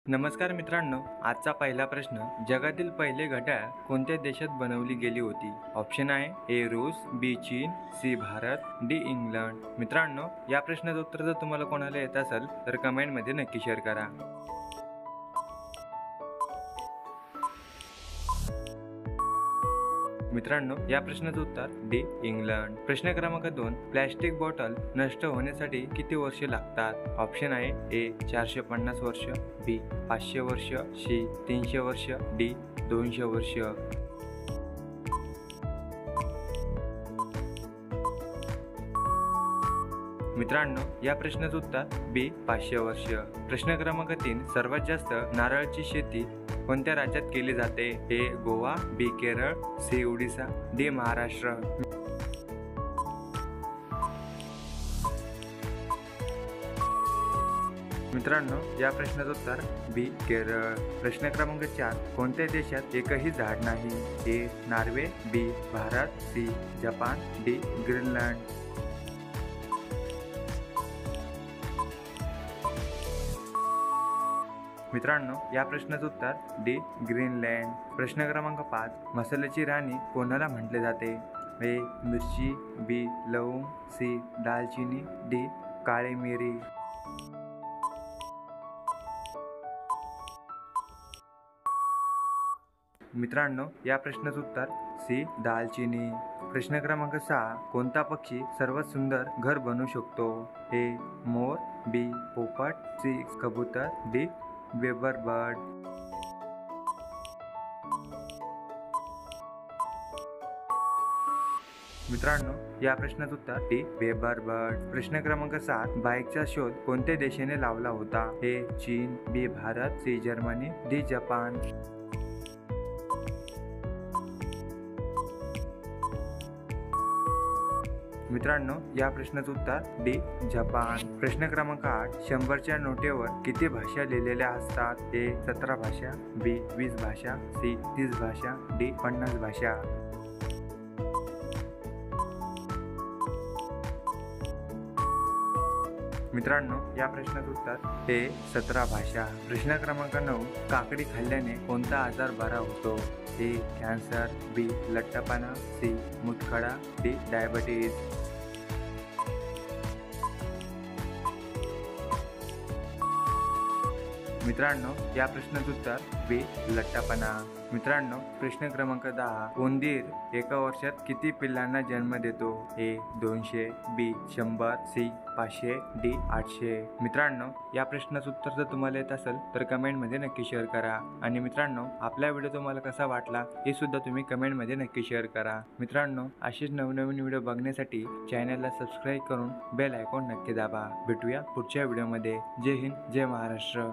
नमस्कार मित्रांनो, आजचा पहिला प्रश्न, जगातील पहिले घड्याळ कोणत्या देशात बनवली गेली होती? ऑप्शन आहे ए रूस, बी चीन, सी भारत, डी इंग्लंड. मित्रांनो, या प्रश्नाचं उत्तर जर तुम्हाला कोणाला येत असेल तर कमेंटमध्ये नक्की शेअर करा. मित्रांनो, या प्रश्नाचं उत्तर डी इंग्लंड. प्रश्न क्रमांक 2, प्लॅस्टिक बॉटल नष्ट होण्यासाठी किती वर्षे लागतात? ऑप्शन आहे ए 450 वर्ष, बी 500 वर्ष, सी 300 वर्ष, डी 200 वर्ष. मित्रांनो, या प्रश्नाचं उत्तर बी 500 वर्ष. प्रश्न क्रमांक 3, सर्वात जास्त नारळाची शेती कोणत्या राज्यात केली जाते? ए गोवा, बी केरळ, सी ओडिसा, डी महाराष्ट्र. मित्रांनो, या प्रश्नाचं उत्तर बी केरळ. प्रश्न क्रमांक 4, कोणत्या देशात एकही झाड नाही? A Norway, B Bharat, C Japan, D Greenland. मित्रांनो, या प्रश्नाचं उत्तर डी ग्रीनलँड. प्रश्न क्रमांक 5, मसाल्याची राणी कोणाला म्हटले जाते? ए मिरची, बी लवंग, सी दालचिनी, डी काळी मिरी. मित्रांनो, या प्रश्नाचं उत्तर सी दालचिनी. प्रश्न क्रमांक 6, कोणता पक्षी सर्वात सुंदर घर बनवू शकतो? ए मोर, बी पोपट, सी कबूतर, डी वेबर बर्ड. मित्रांनो, या प्रश्नाचं उत्तर डी वेबर बर्ड. प्रश्न क्रमांक 7, बाईकचा शोध कोणत्या देशाने लावला होता? ए चीन, B Bharat, C Germany, D Japan. मित्रांनो, या प्रश्नाचं उत्तर डी जपान. प्रश्न क्रमांक 8, 100च्या नोटेवर किती भाषा लिहिलेल्या असतात? ए 17 भाषा, बी 20 भाषा, सी 30 भाषा, डी 50 भाषा. मित्रांनो, या प्रश्नाचं उत्तर ए 17 भाषा. प्रश्न क्रमांक 9, काकडी खाल्ल्याने कोणता आजार बरा होतो? ए कॅन्सर, बी लठ्ठपणा, सी मूतखडा, डी डायबिटीज. मित्रांनो, या प्रश्नाचं उत्तर बी लठ्ठपणा. मित्रांनो, प्रश्न क्रमांक 10, उंदीर एका वर्षात किती पिल्लांना जन्म देतो? ए 200, बी 100, सी 500, डी 800. मित्रांनो, या प्रश्नाचं उत्तर जर तुम्हाला येत असेल तर कमेंटमध्ये नक्की शेअर करा. आणि मित्रांनो, आपला व्हिडिओ तुम्हाला कसा वाटला हे सुद्धा तुम्ही कमेंटमध्ये नक्की शेअर करा. मित्रांनो, असेच नवनवीन व्हिडिओ बघण्यासाठी चॅनलला सबस्क्राईब करून बेल आयकॉन नक्की दाबा. भेटूया पुढच्या व्हिडिओमध्ये. जय हिंद, जय महाराष्ट्र.